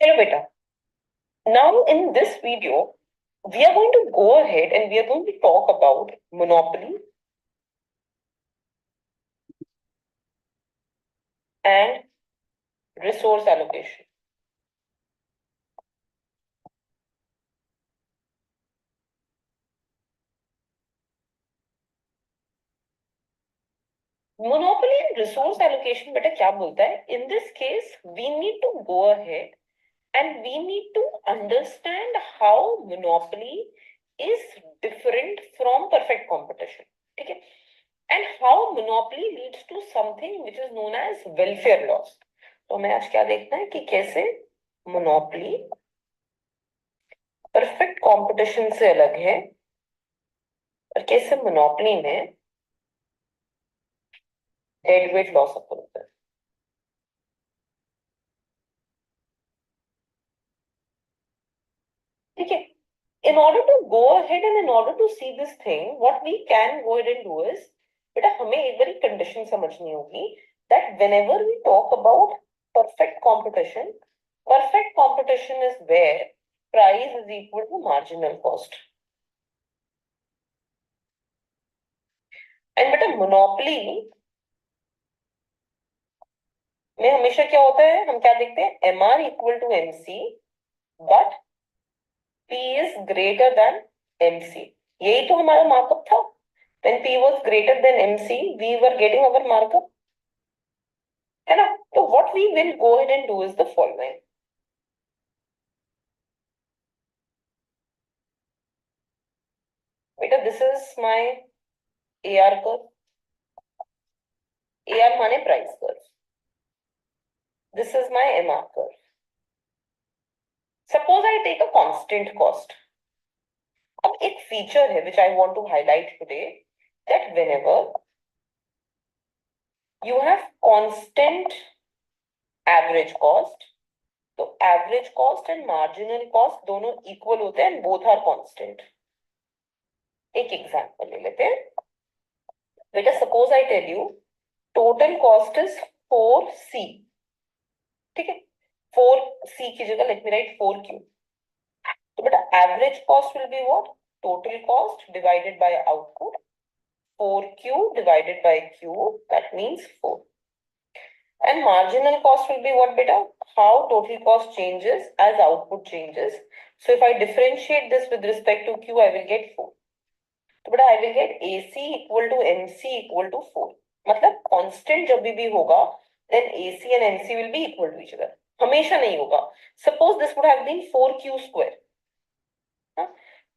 Hello beta. Now in this video, we are going to go ahead and we are going to talk about monopoly and resource allocation. Monopoly and resource allocation beta क्या बोलता है? In this case, we need to go ahead and we need to understand how monopoly is different from perfect competition. ठीक है? And how monopoly leads to something which is known as welfare loss. तो हमें आज क्या देखना है कि कैसे मोनोपोली परफेक्ट कंपटीशन से अलग है और कैसे मोनोपोली में डेडवेट लॉस अपर होता है. ठीक है. In order to go ahead and in order to see this thing, what we can go ahead and do is, बेटा हमें एक बारी कंडीशन समझनी होगी that whenever we talk about perfect competition is where price is equal to marginal cost. And बेटा monopoly में हमेशा क्या होता है, हम क्या देखते हैं, M R equal to M C but P is greater than M C. यही तो हमारा मार्कअप था. When P was greater than MC, we were getting our markup. है ना? तो what we will go ahead and do is the following. बेटा this is my AR curve. AR माने price curve. This is my MR curve. Suppose I take a constant cost. अब एक feature है which I want to highlight today, that whenever you have constant average cost, तो average cost and marginal cost दोनों equal होते हैं and both are constant. एक example ले लेते हैं. बेटा suppose I tell you total cost is 4C. ठीक है, 4C की जगह लेट मी राइट 4Q. तो बेटा average cost will be what? Total cost divided by output. 4Q divided by Q, that means 4. And marginal cost will be what beta? How total cost changes as output changes. So if I differentiate this with respect to Q, I will get 4. तो बेटा I will get AC equal to MC equal to 4. मतलब constant जब भी होगा then AC and MC will be equal to each other. हमेशा नहीं होगा. Suppose this would have been 4Q square.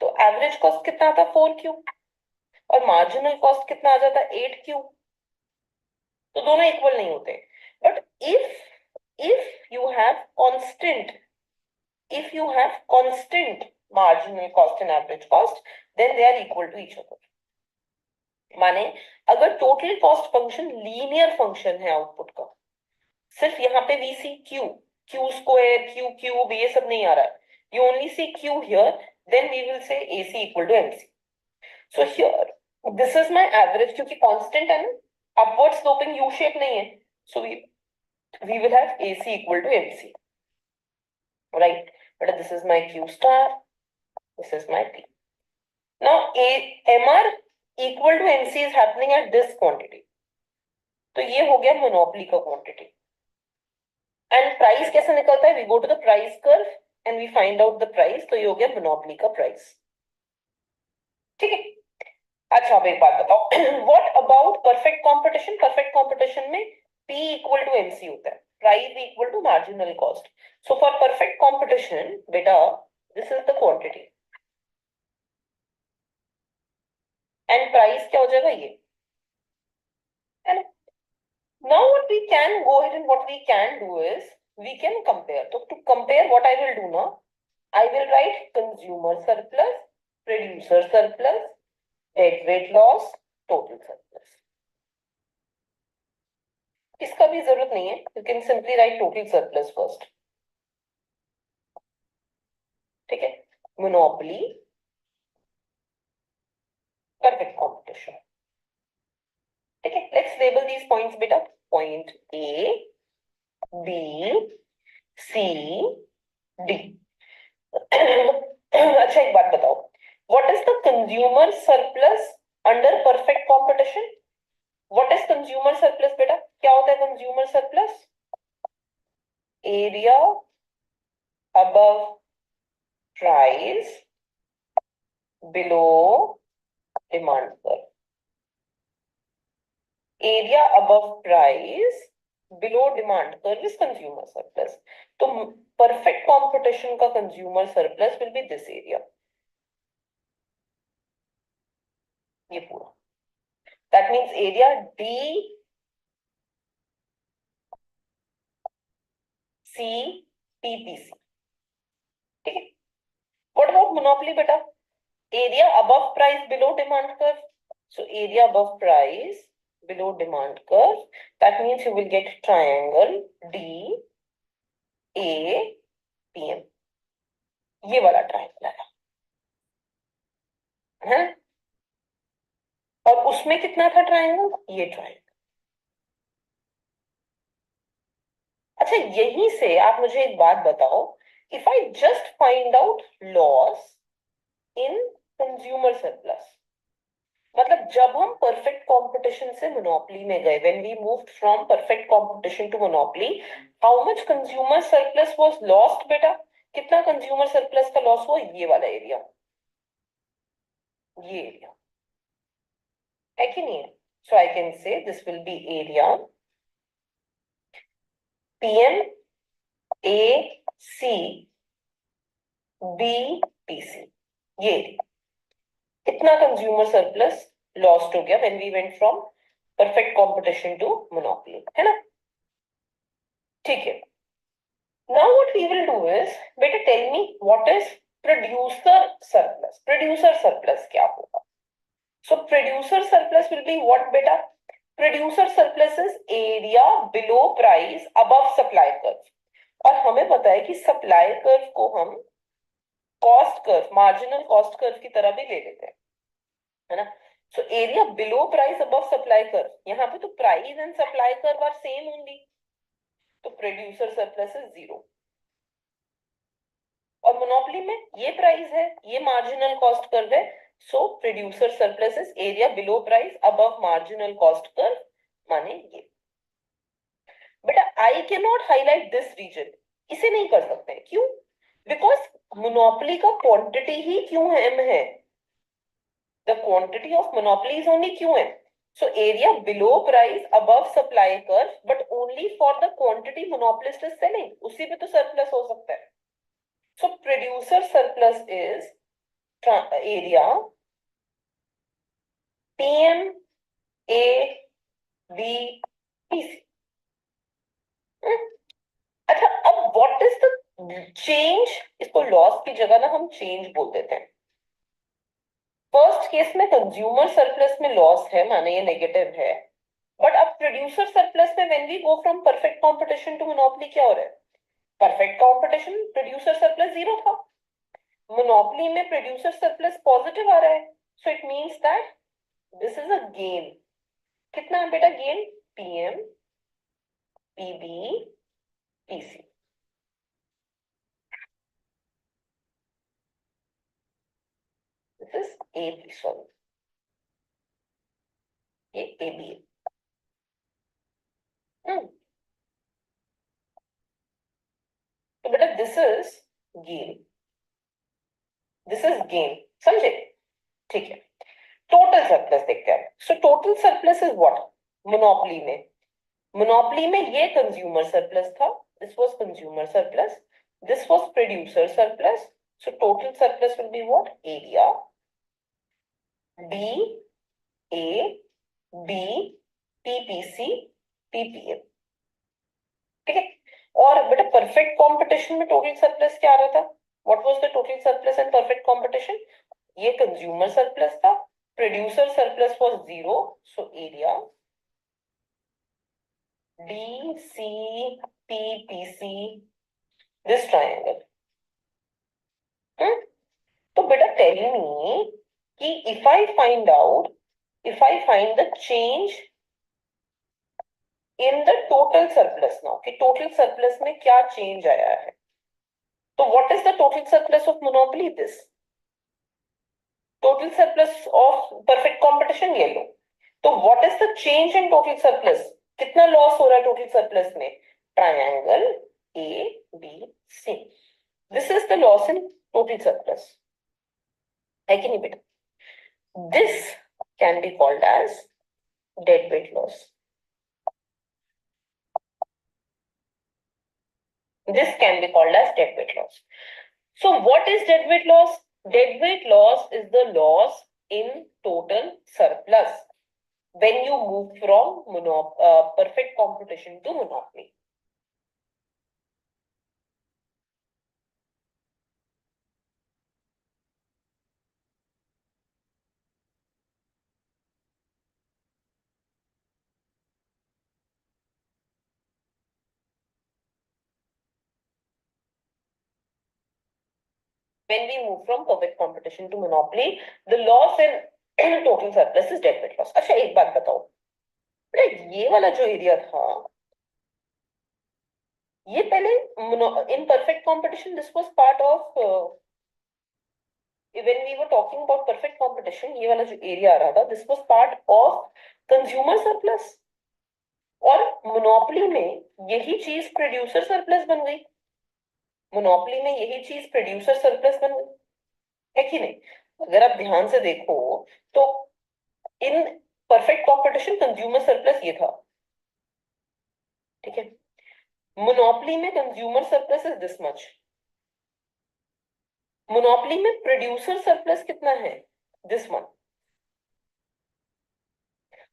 तो एवरेज कॉस्ट कितना आता? 4Q. और मार्जिनल कॉस्ट कितना आ जाता? 8Q. तो दोनों इक्वल नहीं होते. But if you have constant marginal cost and average cost, then they are equal to each other. माने अगर total cost function linear function है आउटपुट का, सिर्फ यहाँ पे VC Q square Q cube ये सब नहीं आ रहा है, you only see Q here, then we will say AC equal to MC. So here this is my average क्योंकि constant है ना, upward sloping U shape नहीं है, so we will have AC equal to MC, right? But this is my Q star, this is my P. Now MR equal to MC is happening at this quantity. तो ये हो गया monopoly का quantity. And price कैसे निकलता है? We go to the price curve and we find out the price. तो ये हो गया मोनोपोली का प्राइस. ठीक है. अच्छा अब एक बात बताओ, what about perfect competition? Perfect competition में P इक्वल टू MC होता है, price equal to marginal cost. So for perfect competition बेटा this is the quantity and price क्या हो जाएगा? ये है ना. Now what we can go ahead and what we can do is we can compare. So to compare, what I will do now, I will write consumer surplus, producer surplus, deadweight loss, total surplus. इसका भी जरूरत नहीं है, you can simply write total surplus first. ठीक है, monopoly, perfect competition. ठीक है, let's label these points बेटा. Point A, B, C, D. अच्छा एक बात बताओ, what is the consumer surplus under perfect competition? What is consumer surplus बेटा? क्या होता है consumer surplus? Area above price below demand curve. Area above price below demand curve is consumer surplus. तो perfect competition का consumer surplus will be this area, ये पूरा। That means area D C P P C. ठीक है। What about monopoly बेटा? Area above price below demand curve. So area above price below demand curve. That means you will get triangle D A P M. ये वाला triangle है। और उसमें कितना था ट्रायंगल? ये ट्रायंगल। अच्छा यहीं से आप मुझे एक बात बताओ, if I just find out loss in consumer surplus, मतलब जब हम परफेक्ट कंपटीशन से मोनोपोली में गए, when we moved from perfect competition to monopoly, how much consumer surplus was lost बेटा? कितना कंज्यूमर सरप्लस का लॉस हुआ? ये वाला एरिया, ये एरिया है कि नहीं है? So I can say this will be area P M A C B P C, ये एरिया। इतना कंज्यूमर सरप्लस लॉस्ट हो गया when we went from perfect competition to monopoly, है ना? ठीक है। Now what we will do is, बेटा tell me what is producer surplus? Producer surplus क्या होगा? So producer surplus will be what बेटा? Producer surplus is area below price above supply curve. और हमें पता है कि supply curve को हम cost curve, marginal cost curve की तरह भी ले लेते हैं, है ना? So area below price above supply curve, यहाँ पे तो price and supply curve are same only, तो producer surplus is 0। और मोनोपोली में ये प्राइस है, ये मार्जिनल कॉस्ट कर्व है, so producer surplus is area below price above marginal cost curve, माने ये। बेटा I can not highlight this region, इसे नहीं कर सकते हैं, क्यों? बिकॉज मोनोपोली का क्वांटिटी ही क्यों एम है, the quantity of monopoly is only Q M. So area below price above supply curve, but only for the quantity monopolist is selling, उसी पे तो सरप्लस हो सकता है। So producer surplus is area PM A B P C। अच्छा अब what is the change? इसको loss की जगह ना हम चेंज बोल देते हैं। फर्स्ट केस में कंज्यूमर सरप्लस में लॉस है, माने ये नेगेटिव है, बट अब प्रोड्यूसर सरप्लस में when we go from perfect competition to monopoly क्या हो रहा है? परफेक्ट कंपटीशन प्रोड्यूसर सरप्लस 0 था, मोनोपोली में प्रोड्यूसर सरप्लस पॉजिटिव आ रहा है, so it means that this is a gain. कितना है बेटा gain? PM PB PC. This is A B, sorry ये ए बी है। तो बेटा this is gain, this is gain, समझे? ठीक है। टोटल सरप्लस देखते हैं। So total surplus is what? Monopoly में, मोनोपोली में ये कंज्यूमर सरप्लस था, this was consumer surplus, this was producer surplus, so total surplus will be what? Area D A B PPC PPM. ठीक है। और बेटा परफेक्ट कंपटीशन में total surplus क्या आ रहा था? What was the total surplus in perfect competition? ये कंज्यूमर सरप्लस था, producer surplus was 0, so area D C P P C, this triangle. तो बेटा टेल मी कि if I find out, if I find the change in the total surplus now, कि total surplus में क्या change आया है, तो what is the total surplus of monopoly? This total surplus of perfect competition ये लो. तो what is the change in total surplus? कितना loss हो रहा है total surplus में? Triangle ABC. This is the loss in total surplus. है कि नहीं बेटा? This can be called as deadweight loss. This can be called as deadweight loss. So what is deadweight loss? Deadweight loss is the loss in total surplus when you move from perfect competition to monopoly. When we move from perfect competition to monopoly, the loss in total surplus is deadweight loss. अच्छा एक बात बताओ, ये वाला जो area था, ये पहले in perfect competition this was part of when we were talking about perfect competition, ये वाला जो एरिया आ रहा था, this was part of consumer surplus. और मोनोपोली में यही चीज प्रोड्यूसर सरप्लस बन गई. मोनोपोली में यही चीज प्रोड्यूसर सरप्लस बन गई, है कि नहीं? अगर आप ध्यान से देखो तो इन परफेक्ट कंपटीशन कंज्यूमर सरप्लस ये था, ठीक है. मोनोपोली में consumer surplus is this much. Monopoly में प्रोड्यूसर सरप्लस कितना है? This much.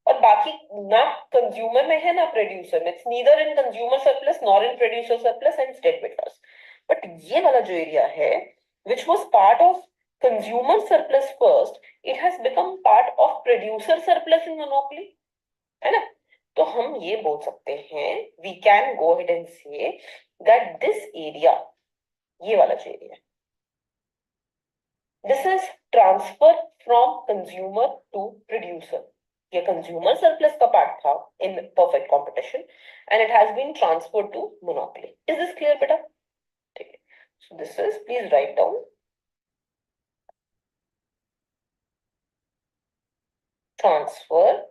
और बाकी ना कंज्यूमर में है ना प्रोड्यूसर में. It's neither in consumer surplus nor in producer surplus and deadweight loss. But ये वाला जो एरिया है which was part of consumer surplus first, it has become part of producer surplus in monopoly, है ना? तो हम ये बोल सकते हैं, we can go ahead and say that this area, ये वाला जो area, this is transfer from consumer to producer. ये consumer surplus का part था in perfect competition and it has been transferred to monopoly. Is this clear बेटा? ठीक है. So this is, please write down, transfer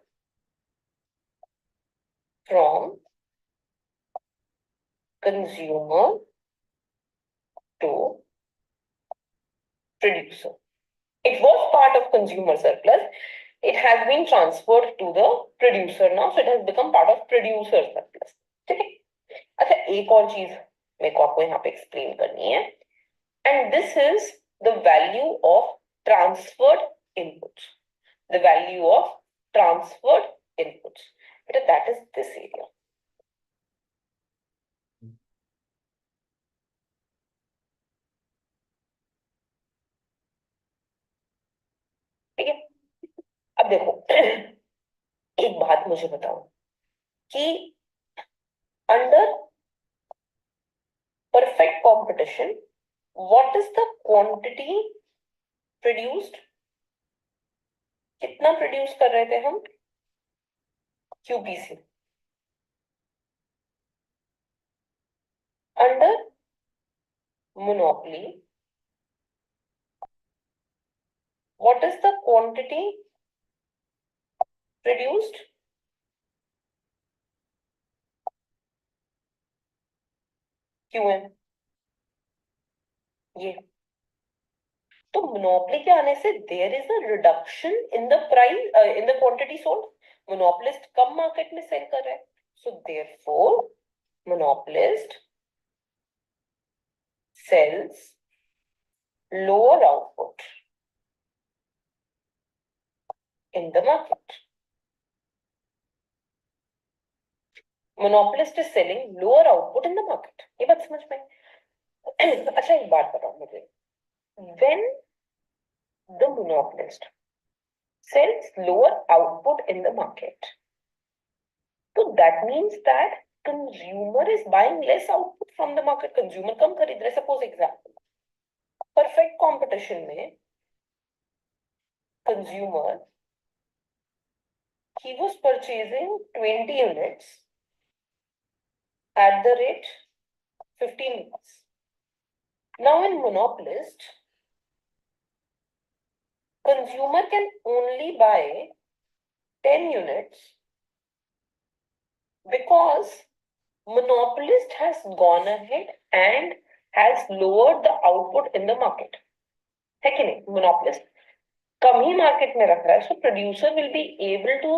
from consumer to producer. It was part of consumer surplus. It has been transferred to the producer now, so it has become part of producer surplus. ठीक है. अच्छा एक और चीज मेरे को आपको यहाँ पे एक्सप्लेन करनी है. And this is the value of transferred inputs. The value of transferred inputs. But that is this area. ठीक है. अब देखो एक बात मुझे बताओ कि under perfect competition, what is the quantity produced? कितना प्रोड्यूस कर रहे थे हम? QPC. Under monopoly, what is the quantity produced? QM. ये तो मोनोपोली के आने से there is a reduction in the price in the quantity sold. Monopolist कम मार्केट में सेल कर रहे हैं, so therefore monopolist sells lower output in the market. Monopolist is selling lower output in the market. ये बात समझ में? अच्छा एक बात बताओ मुझे, when the monopolist sells lower output in the market, so that means that consumer is buying less output from the market. Consumer कम खरीद रहे. Suppose example, perfect competition में consumer, he was purchasing 20 units at the rate 15 rupees. Now in monopolist, consumer can only buy 10 units because monopolist has gone ahead and has lowered the output in the market. है कि नहीं? Monopolist कम ही market में रख रहा है, so producer will be able to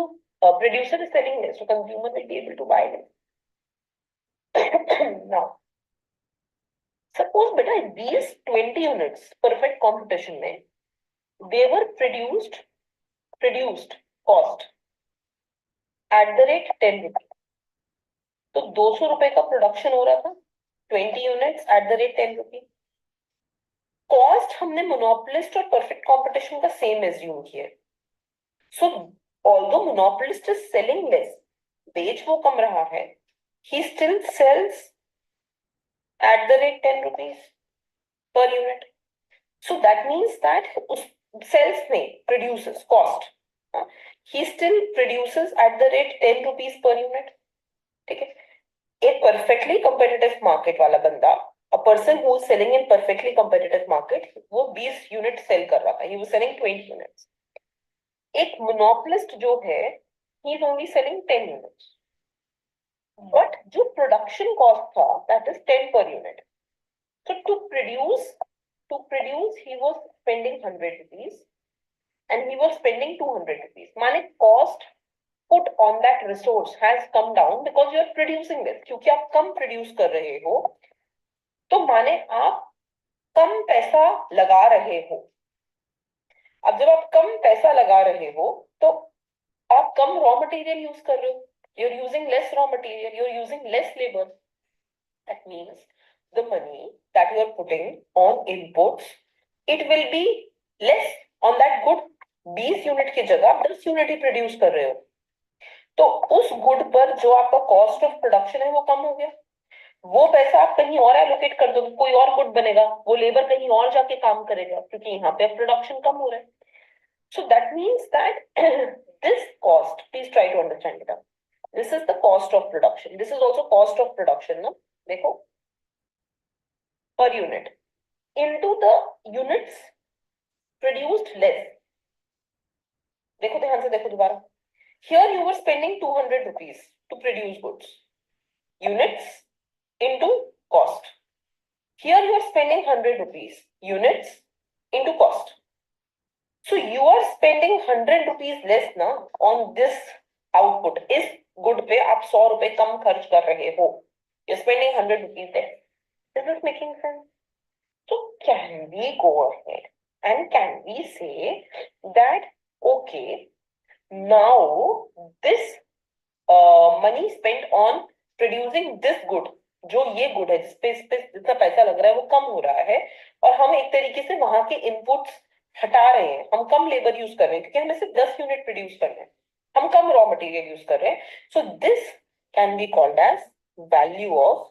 producer is selling less, so consumer will be able to buy less. Now, suppose beta these 20 units perfect competition में they were produced cost at the rate 10 rupees. तो 200 रुपए का production हो रहा था 20 units at the rate 10 rupees. Cost हमने monopolist और perfect competition का सेम एज्यूम किया. So although monopolist is selling less, बेच वो कम रहा है, he still sells at the rate 10 rupees per unit. So that means that उस सेल्स में produces cost, he still produces at the rate 10 rupees per unit. ठीक है. एक perfectly competitive market वाला बंदा, a person who is selling in perfectly competitive market, वो 20 unit cell कर रहा था, he was selling 20 units. एक monopolist जो है, he is only selling 10 units. But जो production cost था, that is 10 per unit. So to produce he was spending 100 rupees and he was spending 200 rupees. माने cost put on that resource has come down because you are producing this. क्योंकि आप कम produce कर रहे हो, तो माने आप कम पैसा लगा रहे हो. अब जब आप कम पैसा लगा रहे हो, तो आप कम raw material use कर रहे हो. You're using less raw material. You're using less labor. That means the money that you are putting on inputs, it will be less on that good 20 unit की जगह आप 10 यूनिट ही produce कर रहे हो. तो उस गुड पर जो आपका कॉस्ट ऑफ प्रोडक्शन है वो कम हो गया. वो पैसा आप कहीं और एलोकेट कर दोगे, कोई और गुड बनेगा, वो लेबर कहीं और जाके काम करेगा, क्योंकि यहाँ पे प्रोडक्शन कम हो रहा है. So that means that this cost, please try to understand it. This is the cost of production. This is also cost of production. ना देखो, per unit into the units produced less. देखो ध्यान से देखो दोबारा. Here you were spending 200 rupees to produce goods. Units into cost. Here you are spending 100 rupees. Units into cost. So you are spending 100 rupees less now on this output. इस good पे आप 100 रुपए कम खर्च कर रहे हो. You're spending 100 rupees less. Is this making sense? So can we go ahead and can we say that okay, now this money spent on producing this good, जो ये गुड है जिसपे जितना पैसा लग रहा है वो कम हो रहा है, और हम एक तरीके से वहां के इनपुट्स हटा रहे हैं. हम कम लेबर यूज कर रहे हैं क्योंकि हमें सिर्फ 10 यूनिट प्रोड्यूस करना है, हम कम रॉ मटेरियल यूज कर रहे हैं. So this can be called as value of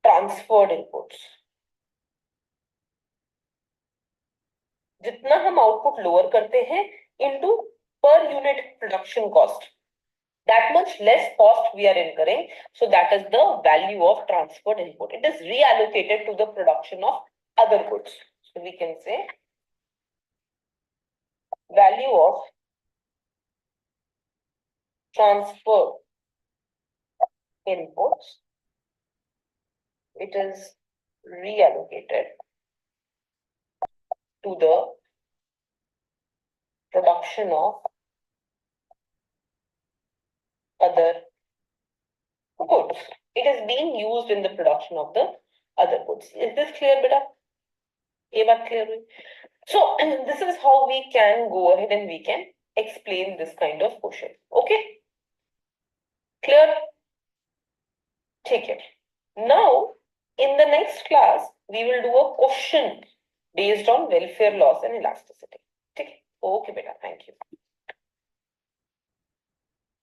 transferred inputs. जितना हम आउटपुट लोअर करते हैं into per unit production cost, that much less cost we are incurring. So that is the value of transferred input. It is reallocated to the production of other goods. So we can say value of transferred inputs, it is reallocated to the production of other goods. It is being used in the production of the other goods. Is this clear, beta? ये बात clear हुई? So this is how we can go ahead and we can explain this kind of question. Okay? Clear? ठीक है. Now in the next class we will do a question based on welfare loss and elasticity. ठीक है? Okay, beta. Thank you.